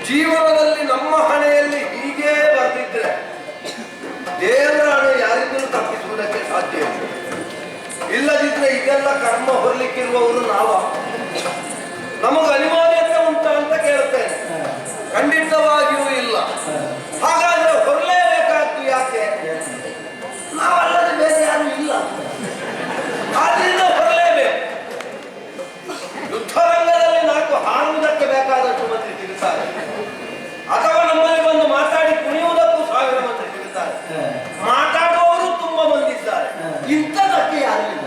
ಜೀವನದಲ್ಲಿ ನಮ್ಮ ಹಣೆಯಲ್ಲಿ ಹೀಗೆ ಬರ್ತಿದ್ರೆ ದೇವರ ಹಣೆ ಯಾರಿಗೂ ತಪ್ಪಿಸುವುದಕ್ಕೆ ಸಾಧ್ಯ ಇಲ್ಲ. ಇಲ್ಲದಿದ್ರೆ ಇದೆಲ್ಲ ಕರ್ಮ ಹೊರಲಿಕ್ಕಿರುವವರು ನಾವ. ನಮಗೆ ಅನಿವಾರ್ಯತೆ ಉಂಟಾ ಅಂತ ಕೇಳ್ತೇನೆ. ಖಂಡಿತವಾಗಿಯೂ ಇಲ್ಲ. ಹಾಗಾದ್ರೆ ಹೊರಲೇಬೇಕಾದ್ದು ಯಾಕೆ? ನಾವಲ್ಲದೆ ಬೇರೆ ಯಾರು ಇಲ್ಲ. ಆದ್ರಿಂದ ಹೊರಲೇಬೇಕು. ಯುದ್ಧರಂಗದಲ್ಲಿ ನಾಲ್ಕು ಹಾಡುವುದಕ್ಕೆ ಬೇಕಾದಷ್ಟು ಮಂದಿ ಸಿಗುತ್ತಾರೆ, ಅಥವಾ ನಮ್ಮಲ್ಲಿ ಬಂದು ಮಾತಾಡಿ ಕುಣಿಯುವುದಕ್ಕೂ 1000 ಮಂದಿ ಸಿಗುತ್ತಾರೆ. ಮಾತಾಡುವವರು ತುಂಬಾ ಮಂದಿ ಇದ್ದಾರೆ. ಇಂಥದಕ್ಕೆ ಯಾರು ಇಲ್ಲ.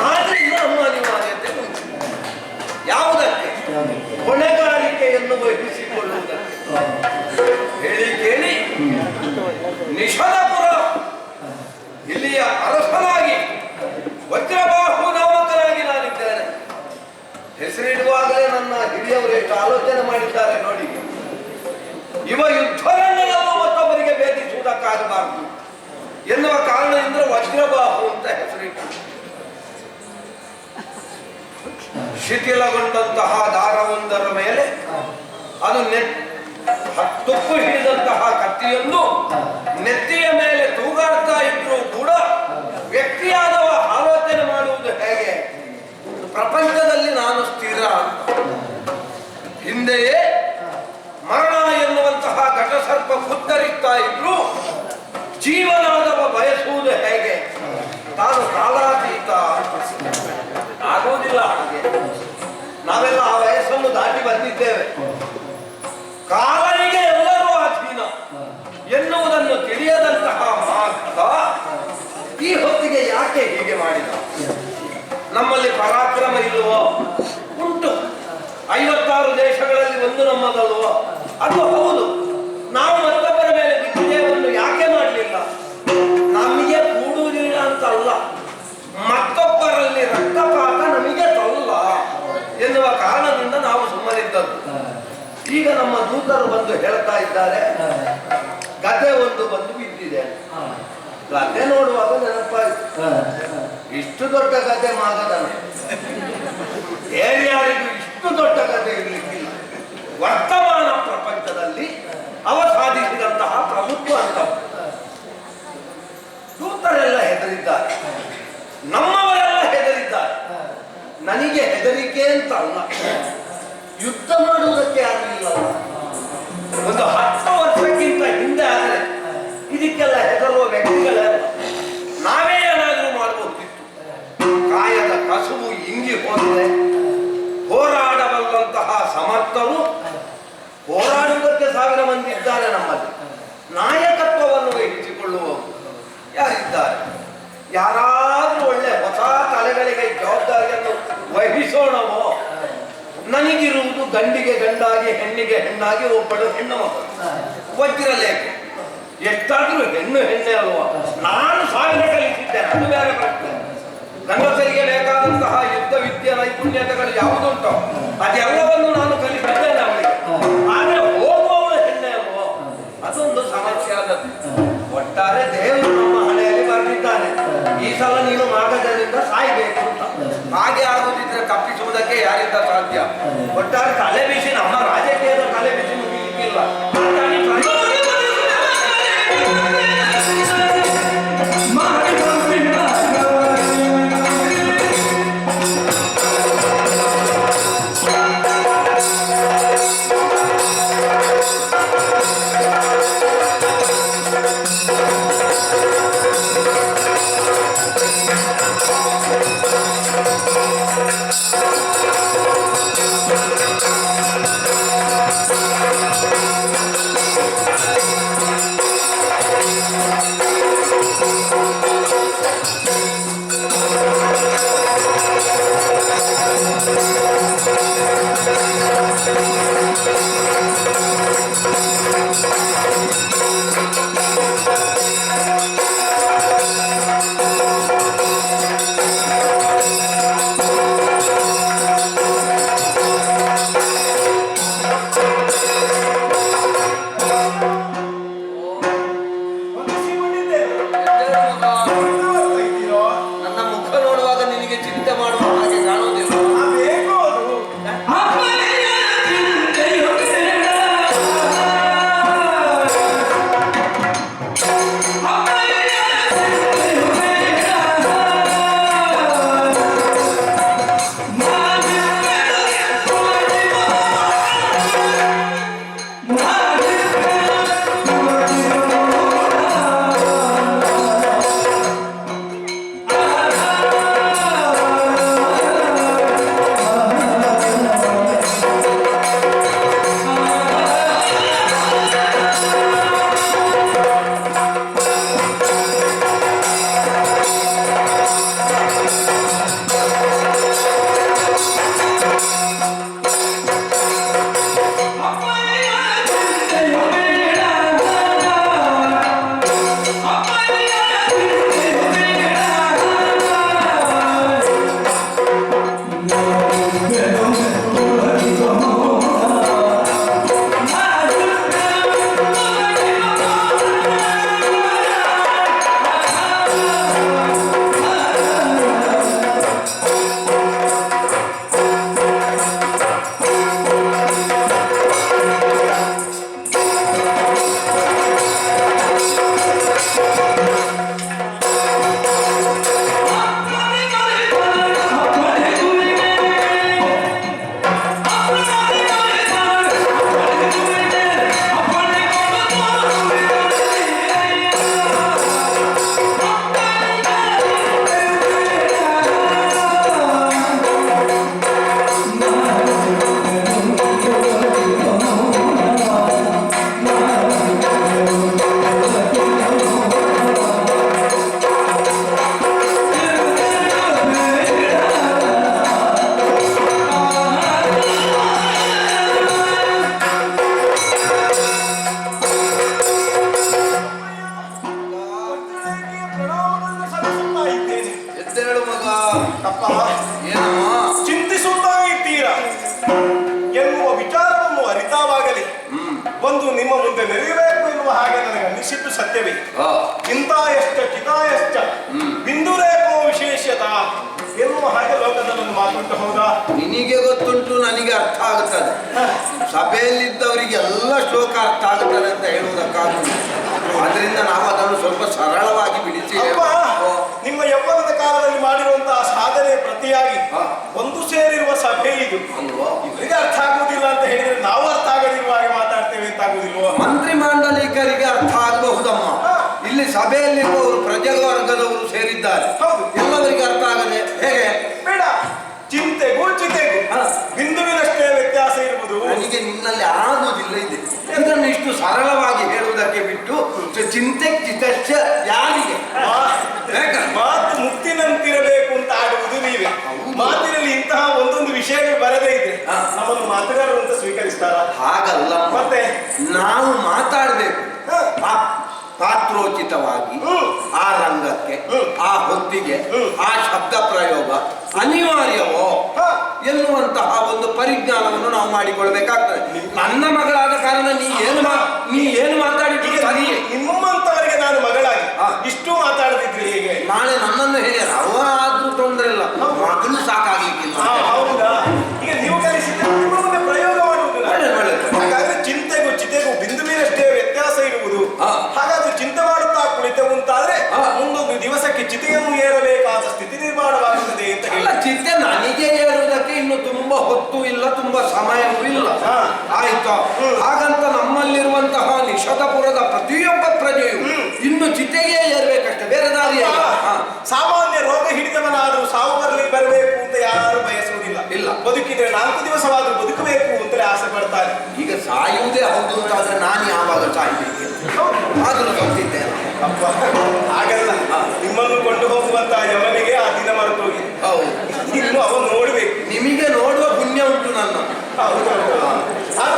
ಆದ್ರಿಂದ ನಮ್ಮ ಅನಿವಾರ್ಯತೆ ಉಂಟು. ಯಾವುದಕ್ಕೆ? ಹೊಣೆಗಾರಿಕೆಯನ್ನು ವಹಿಸಿಕೊಳ್ಳುವುದಕ್ಕೆ. ಹೇಳಿ ಕೇಳಿ ನಿಷಧಪುರ ಇಲ್ಲಿಯ ಅರಸನಾಗಿ ವಜ್ರಬಾಹು ನಾಮಕನಾಗಿ ನಾನಿದ್ದೇನೆ. ಹೆಸರಿಡುವಾಗಲೇ ನನ್ನ ಹಿರಿಯವರು ಎಷ್ಟು ಆಲೋಚನೆ ಮಾಡಿದ್ದಾರೆ ನೋಡಿ. ಇವ ಯುದ್ಧರಂಗದಲ್ಲೂ ಮತ್ತೊಬ್ಬರಿಗೆ ಭೇದಿಸುವುದಕ್ಕಾಗಬಾರದು ಎನ್ನುವ ಕಾರಣದಿಂದ ವಜ್ರಬಾಹು ಅಂತ ಹೆಸರಿಟ್ಟು ಶಿಥಿಲಗೊಂಡಂತಹ ದಾರವೊಂದರ ಮೇಲೆ ಅದು ತುಪ್ಪು ಹಿಡಿದಂತಹ ಕತ್ತಿಯೊಂದು ನೆತ್ತಿಯ ಮೇಲೆ ತೂಗಾಡ್ತಾ ಇದ್ರೂ ಕೂಡ ವ್ಯಕ್ತಿಯಾದವ ಆಲೋಚನೆ ಮಾಡುವುದು ಹೇಗೆ? ಪ್ರಪಂಚದಲ್ಲಿ ನಾನು ಸ್ಥಿರ ಅಂತ. ಹಿಂದೆಯೇ ಮರಣ ಎನ್ನುವಂತಹ ಘಟಸರ್ಪ ಕುತ್ತರಿಸ್ತಾ ಇದ್ರು ಜೀವನಾದವ ಬಯಸುವುದು ಹೇಗೆ? ತಾನು ಕಾಲಾತೀತ ಆಗೋದಿಲ್ಲ. ಹಾಗೆ ನಾವೆಲ್ಲ ಆ ವಯಸ್ಸನ್ನು ದಾಟಿ ಬಂದಿದ್ದೇವೆ. ಕಾಲನಿಗೆ ಎಲ್ಲರೂ ಅಧೀನ ಎನ್ನುವುದನ್ನು ತಿಳಿಯದಂತಹ ಮಾತ ಈ ಹೊತ್ತಿಗೆ ಯಾಕೆ ಹೀಗೆ ಮಾಡಿದ? ನಮ್ಮಲ್ಲಿ ಪರಾಕ್ರಮ ಇಲ್ಲವೋ? ಉಂಟು. 56 ದೇಶಗಳಲ್ಲಿ ಒಂದು ನಮ್ಮದಲ್ವೋ? ಅದು ಹೌದು. ನಾವು ಮತ್ತೊಬ್ಬರ ಮೇಲೆ ವಿಜಯವನ್ನು ಯಾಕೆ ಮಾಡಲಿಲ್ಲ? ನಮಗೆ ಕೂಡುವುದಿಲ್ಲ ಅಂತ ಅಲ್ಲ, ಮತ್ತೊಬ್ಬರಲ್ಲಿ ರಕ್ತಪಾತ ನಮಗೆ ತಲ್ಲ ಎನ್ನುವ ಕಾರಣದಿಂದ ನಾವು ಸುಮ್ಮನಿದ್ದದ್ದು. ಈಗ ನಮ್ಮ ದೂತರು ಬಂದು ಹೇಳ್ತಾ ಇದ್ದಾರೆ, ಗದೆ ಒಂದು ಬಂದು ಬಿದ್ದಿದೆ. ಗದೆ ನೋಡುವಾಗ ನೆನಪಾಯಿತು, ಇಷ್ಟು ದೊಡ್ಡ ಗದೆ ಮಾಗದನೆ ಯಾರಿಗೂ ಇಷ್ಟು ದೊಡ್ಡ ಗದೆ ಇರಲಿಕ್ಕಿಲ್ಲ. ವರ್ತಮಾನ ಪ್ರಪಂಚದಲ್ಲಿ ಅವ ಸಾಧಿಸಿದಂತಹ ಪ್ರಭುತ್ವ ಅಂತ ದೂತರೆಲ್ಲ ಹೆದರಿದ್ದಾರೆ, ನಮ್ಮವರೆಲ್ಲ ಹೆದರಿದ್ದಾರೆ. ನನಗೆ ಹೆದರಿಕೆ ಅಂತ ಅಲ್ಲ, ಯುದ್ಧ ಮಾಡುವುದಕ್ಕೆ ಆಗಲಿಲ್ಲ. ಒಂದು 10 ವರ್ಷಕ್ಕಿಂತ ಹಿಂದೆ ಆದರೆ ಇದಕ್ಕೆಲ್ಲ ಹೆದರುವ ವ್ಯಕ್ತಿಗಳಲ್ಲ. ನಾವೇ ಏನಾದರೂ ಮಾಡಬಹುದಿತ್ತು. ಕಾಯದ ಕಸುಬು ಇಂಗಿ ಹೋದರೆ ಹೋರಾಡಬಲ್ಲಂತಹ ಸಮರ್ಥರು ಹೋರಾಡುವುದಕ್ಕೆ 1000 ಮಂದಿ ಇದ್ದಾರೆ ನಮ್ಮಲ್ಲಿ. ನಾಯಕತ್ವವನ್ನು ವಹಿಸಿಕೊಳ್ಳುವವರು ಯಾರಿದ್ದಾರೆ? ಯಾರಾದ್ರೂ ಒಳ್ಳೆ ಹೊಸ ತಲೆಗಳಿಗೆ ಜವಾಬ್ದಾರಿಯನ್ನು ವಹಿಸೋಣವೋ? ನನಗಿರುವುದು ಗಂಡಿಗೆ ಗಂಡಾಗಿ ಹೆಣ್ಣಿಗೆ ಹೆಣ್ಣಾಗಿ ಒಬ್ಬಳು ಹೆಣ್ಣು ಮಕ್ಕಳು. ವಜ್ರಲೇಖ ಎಷ್ಟಾದ್ರೂ ಹೆಣ್ಣು ಹೆಣ್ಣೆ ಅಲ್ವಾ? ನಾನು 1000 ಕಲಿಸಿದ್ದೇನೆ, ಅದು ಬೇರೆ ಪ್ರಶ್ನೆ. ಗಂಡಸರಿಗೆ ಬೇಕಾದಂತಹ ಯುದ್ಧ ವಿದ್ಯೆ ನೈಪುಣ್ಯತೆಗಳು ಯಾವುದುಂಟೋ ಅದೆಲ್ಲವನ್ನು ನಾನು ಕಲಿಸಿದ್ದೇನೆ ಅವಳಿಗೆ. ಆದ್ರೆ ಹೋಗುವವಳು ಹೆಣ್ಣೆ ಅಲ್ವೋ? ಅದೊಂದು ಸಮಸ್ಯೆ ಆದದ್ದು. ಒಟ್ಟಾರೆ ದೇವರು ನಮ್ಮ ಹಣೆಯಲ್ಲಿ ಬರೆದಿದ್ದಾನೆ, ಈ ಸಲ ನೀನು ಮಾಗದರಿಂದ ಸಾಯ್ಬೇಕು ಅಂತ. ಒಟ್ಟಾರೆ ತಲೆ ಬಿಸಿ ನಮ್ಮ ರಾಜಕೀಯದ ತಲೆ ಬಿಸಿ ಮುಗಿಲಿಕ್ಕಿಲ್ಲ. ಒಂದು ನಿಮ್ಮ ಮುಂದೆ ನೆರವೇರಬೇಕು ಎನ್ನುವ ಹಾಗೆ ನನಗೆ ಅನ್ನಿಸಿದ್ದು ಸತ್ಯವೇ. ಚಿಂತಾಯಶ್ಚ ಚಿತಾಯಶ್ಚ ಬಿಂದುರೇಖೋ ವಿಶೇಷತ ಎನ್ನುವ ಹಾಗೆ ಲೋಕದಲ್ಲಿ ಮಾತುಂಟು. ಹೌದಾ? ನಿನಗೆ ಗೊತ್ತುಂಟು, ನನಗೆ ಅರ್ಥ ಆಗುತ್ತದೆ. ಸಭೆಯಲ್ಲಿದ್ದವರಿಗೆ ಎಲ್ಲ ಶ್ಲೋಕ ಅರ್ಥ ಆಗುತ್ತದೆ ಅಂತ ಹೇಳುವುದಕ್ಕಾಗುವುದು. ಅದರಿಂದ ನಾವು ಅದನ್ನು ಸ್ವಲ್ಪ ಸರಳವಾಗಿ ಬಿಡಿಸಿ ನಿಮ್ಮ ಯೌವನದ ಕಾಲದಲ್ಲಿ ಮಾಡಿರುವಂತಹ ಸಾಧನೆ ಪ್ರತಿಯಾಗಿ ಒಂದು ಸೇರಿರುವ ಸಭೆ ಇದು ಇವರಿಗೆ ಅರ್ಥ ಆಗುವುದಿಲ್ಲ ಅಂತ ಹೇಳಿದ್ರೆ ನಾವು ಅರ್ಥ ಆಗದಿರುವ ಹಾಗೆ ಮಾತಾಡ್ತೇವೆ ಅಂತ ಆಗುದಿಲ್ವ? ಮಂತ್ರಿ ಮಂಡಲಿಕರಿಗೆ ಅರ್ಥ ಆಗಬಹುದಮ್ಮ. ಇಲ್ಲಿ ಸಭೆಯಲ್ಲಿರುವವರು ಪ್ರಜಾವರ್ಗದವರು ಸೇರಿದ್ದಾರೆ, ಎಲ್ಲವರಿಗೆ ಅರ್ಥ ಆಗದೆ ಹೇಗೆ? ಬೇಡ, ಚಿಂತೆಗೂ ಚಿತೆಗೂ ಬಿಂದುವಿನಷ್ಟೇ ವ್ಯತ್ಯಾಸ ಇರುವುದು. ನನಗೆ ನಿನ್ನಲ್ಲಿ ಆಗುವುದಿಲ್ಲ ಇದೆ. ಇದನ್ನು ಇಷ್ಟು ಸರಳವಾಗಿ ಹೇಳುವುದಕ್ಕೆ ಬಿಟ್ಟು ಚಿಂತೆ ಚಿತಶ್ಚ ಯಾರಿಗೆ ಮಾತು ಮುತ್ತಿನಂತಿರಬೇಕು ಅಂತ ಆಡುವುದು ನೀವೇ. ಮಾತಿನಲ್ಲಿ ಇಂತಹ ಒಂದೊಂದು ವಿಷಯಗಳು ಬರದೇ ಇದ್ರೆ ನಮ್ಮನ್ನು ಮಾತುಗಾರರು ಅಂತ ಸ್ವೀಕರಿಸ್ತಾರ? ಹಾಗಲ್ಲ, ಮತ್ತೆ ನಾವು ಮಾತಾಡಬೇಕು ಪಾತ್ರೋಚಿತವಾಗಿ. ಆ ರಂಗಕ್ಕೆ, ಆ ಹೊತ್ತಿಗೆ, ಆ ಶಬ್ದ ಪ್ರಯೋಗ ಅನಿವಾರ್ಯವೋ ಎನ್ನುವಂತಹ ಒಂದು ಪರಿಜ್ಞಾನವನ್ನು ನಾವು ಮಾಡಿಕೊಳ್ಬೇಕಾಗ್ತದೆ. ನನ್ನ ಮಗಳಾದ ಕಾರಣ ನೀ ಏನು ಮಾತಾಡಿದ್ರೆ ಸರಿಯೇ. ನಿಮ್ಮಂತವರಿಗೆ ನಾನು ಮಗಳಾಗಿ ಇಷ್ಟು ಮಾತಾಡದಿದ್ರಿ ಹೇಗೆ? ನಾಳೆ ನನ್ನನ್ನು ಹೇಗೆ ಅವ ಆದ್ರೂ ತೊಂದರೆ ಇಲ್ಲ, ಮಗಳು ಸಾಕಾಗ್ಲಿಕ್ಕಿಲ್ಲ. ಹೌದಾ? ಈಗ ನೀವು ಕಲಿಸಿದ್ರೆ ಅವರಿಗೆ ಚಿತೆಯನ್ನು ಏರಬೇಕಾದ ಸ್ಥಿತಿ ನಿರ್ಮಾಣವಾಗುತ್ತದೆ ಅಂತ ಅಲ್ಲ, ಹೇಳಿ. ಚಿತೆ ನನಗೆ ಏರುವುದಕ್ಕೆ ಇನ್ನು ತುಂಬಾ ಹೊತ್ತು ಇಲ್ಲ, ತುಂಬಾ ಸಮಯವೂ ಇಲ್ಲ. ಆಯ್ತಾ? ಹಾಗಂತ ನಮ್ಮಲ್ಲಿರುವಂತಹ ನಿಷಧಪುರದ ಪ್ರತಿಯೊಬ್ಬ ಪ್ರಜೆಯು ಇನ್ನು ಚಿತೆಗೆ ಏರ್ಬೇಕಷ್ಟೇ, ಬೇರೆ ದಾರಿ ಇಲ್ಲ. ಸಾಮಾನ್ಯ ರೋಗ ಹಿಡಿದವನಾದರೂ ಸಾವು ಬರಬೇಕು ಅಂತ ಯಾರು ಬಯಸುವುದಿಲ್ಲ. ಇಲ್ಲ. ಬದುಕಿದ್ರೆ 4 ದಿವಸವಾದರೂ ಬದುಕಬೇಕು ಅಂತಲೇ ಆಸೆ ಪಡ್ತಾರೆ. ಈಗ ಸಾಯುವುದೇ ಹೌದು ಅಂತಾದ್ರೆ ನಾನು ಯಾವಾಗ ಸಾಯ್ಬೇಕು ಆದರೂ ಗೊತ್ತಿದ್ದೇನೆ. ಹಾಗಲ್ಲ, ನಿಮ್ಮನ್ನು ಕೊಂಡು ಹೋಗುವಂತ ಯಮನಿಗೆ ಆ ದಿನ ಮರೆತೋಗಿದೆ. ಹೌದು, ಇನ್ನು ಅವನು ನೋಡ್ಬೇಕು. ನಿಮಗೆ ನೋಡುವ ಪುಣ್ಯ ಉಂಟು ನನ್ನ.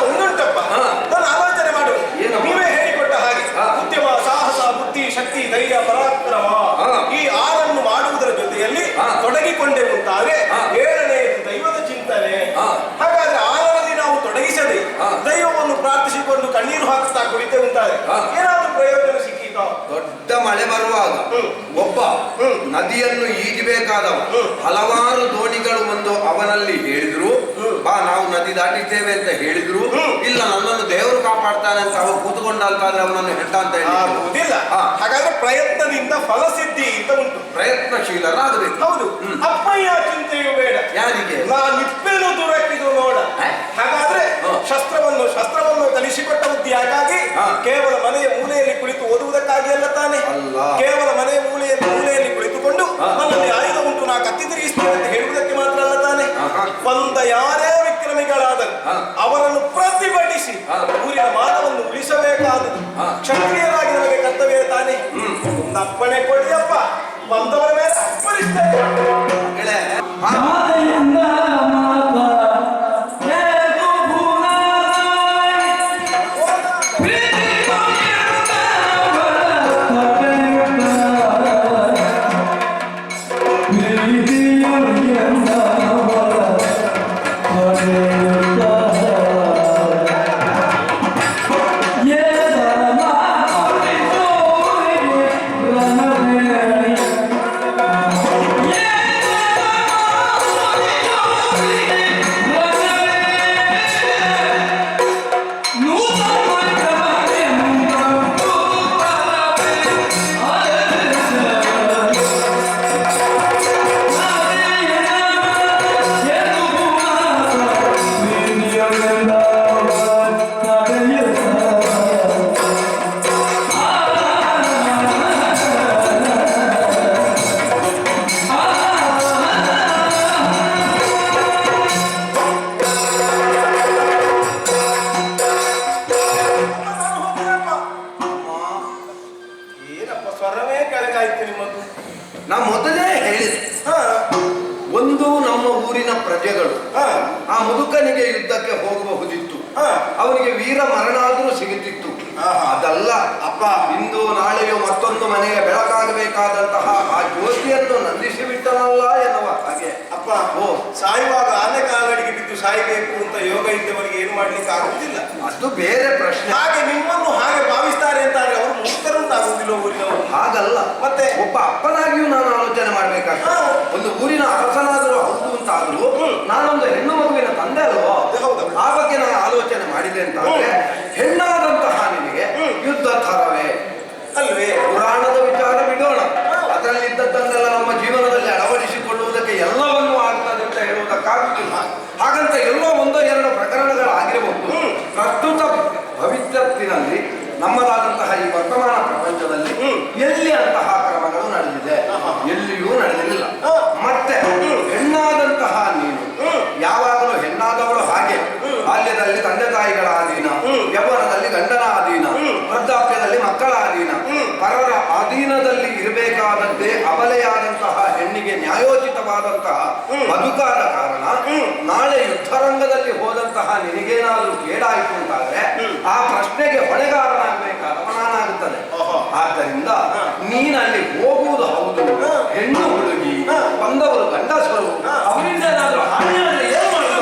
ಒಂದುಂಟಪ್ಪ, ನಾನು ಆಲೋಚನೆ ಮಾಡುವ. ಏನು? ನೀವೇ ಹೇಳಿಕೊಟ್ಟ ಹಾಗೆ ಉದ್ಯಮ, ಸಾಹಸ, ಬುದ್ಧಿ, ಶಕ್ತಿ, ಧೈರ್ಯ, ಪರಾಕ್ರಮ ಈ 6 ಮಾಡುವುದರ ಜೊತೆಯಲ್ಲಿ ತೊಡಗಿಕೊಂಡೆ ಮುಂತಾದ್ರೆ 7ನೇ ದೈವದ ಚಿಂತನೆ. ಹಾಗಾದ್ರೆ 6ರಲ್ಲಿ ನಾವು ತೊಡಗಿಸದೆ ದೈವವನ್ನು ಪ್ರಾರ್ಥಿಸಿಕೊಂಡು ಕಣ್ಣೀರು ಹಾಕಿಸ್ತಾ ಕುಳಿತೆ ಉಂಟಾದ್ರೆ ಏನಾದ್ರೂ ಪ್ರಯೋಜನ ಸಿಕ್ಕೀತೋ? ದೊಡ್ಡ ಮಳೆ ಬರುವಾಗ ಒಬ್ಬ ನದಿಯನ್ನು ಈಜಬೇಕಾದವ ಹಲವಾರು ದೋಣಿಗಳು ಬಂದು ಅವನಲ್ಲಿ ಹೇಳಿದ್ರು, ಬಾ ನಾವು ನದಿ ದಾಟಿದ್ದೇವೆ ಅಂತ ಹೇಳಿದ್ರು. ಇಲ್ಲ, ನನ್ನನ್ನು ದೇವರು ಕಾಪಾಡ್ತಾನೆ ಅಂತ ಅವ ಕೂತ್ಕೊಂಡಂತಾದ್ರೆ ಅವನನ್ನು ಹೆಟ್ಟ ಅಂತ ಹೇಳುವುದಿಲ್ಲ. ಹಾಗಾದ್ರೆ ಪ್ರಯತ್ನದಿಂದ ಫಲಸಿದ್ಧಿ ಅಂತ ಉಂಟು. ಪ್ರಯತ್ನಶೀಲರಾಗಬೇಕು. ಹೌದು. ಅಪ್ಪಯ್ಯ ಚಿಂತೆಯು ಬೇಡ. ಯಾರಿಗೆ? ನಿಪ್ಪೆನು ದುರಕ್ಕಿದು ನೋಡ. ಹಾಗಾದ್ರೆ ಶಸ್ತ್ರವನ್ನು ಕಲಿಸಿಕೊಟ್ಟ ಬುದ್ಧಿ ಹಾಗಾಗಿ ಕೇವಲ ಮನೆಯ ಮೂಲೆಯಲ್ಲಿ ಕುಳಿತು ಓದುವುದಕ್ಕಾಗಿ ಅಲ್ಲ ತಾನೆ. ಕೇವಲ ಮನೆಯ ಮೂಲೆಯಲ್ಲಿ ಕುಳಿತುಕೊಂಡು ನನ್ನಲ್ಲಿ ಆಯುಧ ಉಂಟು, ನಾ ಕತ್ತಿ ತಿರುಗಿಸ್ತೇನೆ ಅಂತ ಹೇಳುವುದಕ್ಕೆ ಮಾತ್ರ ಅಲ್ಲ ತಾನೆ. ಬಂದ ಯಾರೇ ವಿಕ್ರಮಿಗಳಾದರೂ ಅವರನ್ನು ಪ್ರತಿಭಟಿಸಿ ಊರಿನ ಮಾನವನ್ನು ಉಳಿಸಬೇಕಾದದು ಕ್ಷತ್ರಿಯರಾಗಿ ನಮಗೆ ಕರ್ತವ್ಯ ತಾನೆ. ತಪ್ಪಣೆ ಕೊಡಿಯಪ್ಪ, ಬಂದವರ ಮೇಲೆ ಅಪ್ಪರಿಸ್ತೇವೆ. ನಾ ಮೊದಲೇ ಹೇಳಿದೆ, ಒಂದು ನಮ್ಮ ಊರಿನ ಪ್ರಜೆಗಳು ಆ ಮುದುಕನಿಗೆ ಯುದ್ಧಕ್ಕೆ ಹೋಗಬಹುದಿತ್ತು, ಅವನಿಗೆ ವೀರ ಮರಣಾದರೂ ಸಿಗುತ್ತಿತ್ತು. ಅದಲ್ಲ ಅಪ್ಪ, ಇಂದು ನಾಳೆಯೋ ಮತ್ತೊಂದು ಮನೆಗೆ ಬೆಳಕಾಗಬೇಕಾದಂತಹ ಆ ಜ್ಯೋತಿಯನ್ನು ನಂದಿಸಿ ಬಿಟ್ಟನಲ್ಲ ಎನ್ನುವ ಹಾಗೆ. ಅಪ್ಪ, ಸಾಯುವಾಗ ಆನೆ ಕಾಲಡಿಗೆ ಬಿದ್ದು ಸಾಯಬೇಕು ಅಂತ ಯೋಗ ಇದ್ದವರಿಗೆ ಏನು ಮಾಡ್ಲಿಕ್ಕೆ ಆಗುವುದಿಲ್ಲ. ಅದು ಬೇರೆ ಪ್ರಶ್ನೆ. ಹಾಗೆ ನಿಮ್ಮನ್ನು ಹಾಗೆ ಭಾವಿಸ್ತಾರೆ ಅಂತ ಅವರು ಮುಕ್ತರಂತಾಗುವುದಿಲ್ಲ ಊರಿನವರು. ಹಾಗಲ್ಲ, ಮತ್ತೆ ಒಬ್ಬ ಅಪ್ಪನಾಗಿಯೂ ನಾನು ಆಲೋಚನೆ ಮಾಡ್ಬೇಕಾಗ್ತದೆ. ಒಂದು ಊರಿನ ಅರಸನಾದರೂ ಹೌದು ಅಂತಾದ್ರೂ ನಾನೊಂದು ಹೆಣ್ಣು ಮಗುವಿನ ತಂದೆ ಅಲ್ವೋ, ಆ ಬಗ್ಗೆ ನಾನು ಆಲೋಚನೆ ಮಾಡಿದೆ ಅಂತ ಅಂದ್ರೆ, ಹೆಣ್ಣಾದಂತಹ ನಿನಗೆ ಯುದ್ಧ ಥರವೇ ಅಲ್ವೇ? ಪುರಾಣದ ವಿಚಾರ ಬಿಡೋಣ, ಅದರಲ್ಲಿದ್ದದ್ದನ್ನೆಲ್ಲ ನಮ್ಮ ಜೀವನದಲ್ಲಿ ಅಳವಡಿಸಿಕೊಳ್ಳುವುದಕ್ಕೆ ಎಲ್ಲವನ್ನೂ ಆಗ್ತದೆ ಅಂತ ಹೇಳುವುದಕ್ಕಾಗುತ್ತಿಲ್ಲ. ಹಾಗಂತ ಎಲ್ಲೋ 1-2 ಪ್ರಕರಣಗಳಾಗಿರಬಹುದು. ಪ್ರಸ್ತುತ ಭವಿಷ್ಯತ್ತಿನಲ್ಲಿ ನಮ್ಮದಾದಂತಹ ಈ ವರ್ತಮಾನ ಪ್ರಪಂಚದಲ್ಲಿ ಎಲ್ಲಿ ಅಂತಹ ಕ್ರಮಗಳು ನಡೆದಿದೆ? ಎಲ್ಲಿಯೂ ನಡೆದಿಲ್ಲ. ಮತ್ತೆ ಹೆಣ್ಣಾದಂತಹ ನೀನು ಯಾವಾಗಲೂ ಹೆಣ್ಣಾದವಳು ಹಾಗೆ ಬಾಲ್ಯದಲ್ಲಿ ತಂದೆ ತಾಯಿಗಳ ಅಧೀನ, ಯೌವನದಲ್ಲಿ ಗಂಡನ ಅಧೀನ, ವೃದ್ಧಾಪ್ಯದಲ್ಲಿ ಮಕ್ಕಳ ಅಧೀನ, ಪರರ ಅಧೀನದಲ್ಲಿ ಇರಬೇಕಾದಂತೆ ಅಬಲೆಯಾದಂತಹ ಹೆಣ್ಣಿಗೆ ನ್ಯಾಯೋಚಿತವಾದಂತಹ ಬದುಕಾದ ಕಾರಣ ನಾಳೆ ಯುದ್ಧರಂಗದಲ್ಲಿ ಹೋದಂತಹ ನಿನಗೇನಾದರೂ ಕೇಡಾಯಿತು ಅಂತಾದ್ರೆ ಆ ಪ್ರಶ್ನೆಗೆ ಹೊಣೆಗಾರನಾಗಬೇಕಾದವ ನಾನಾಗುತ್ತದೆ. ಆದ್ದರಿಂದ ನೀನಲ್ಲಿ ಹೋಗುವುದು ಹೌದು, ಹೆಣ್ಣು ಹುಡುಗಿ ಬಂದವರು ಗಂಡಸರು, ಅವರಿಂದ ಏನಾದರೂ ಹಾನಿಯಾದರೆ ಏನು ಮಾಡಬೇಕು?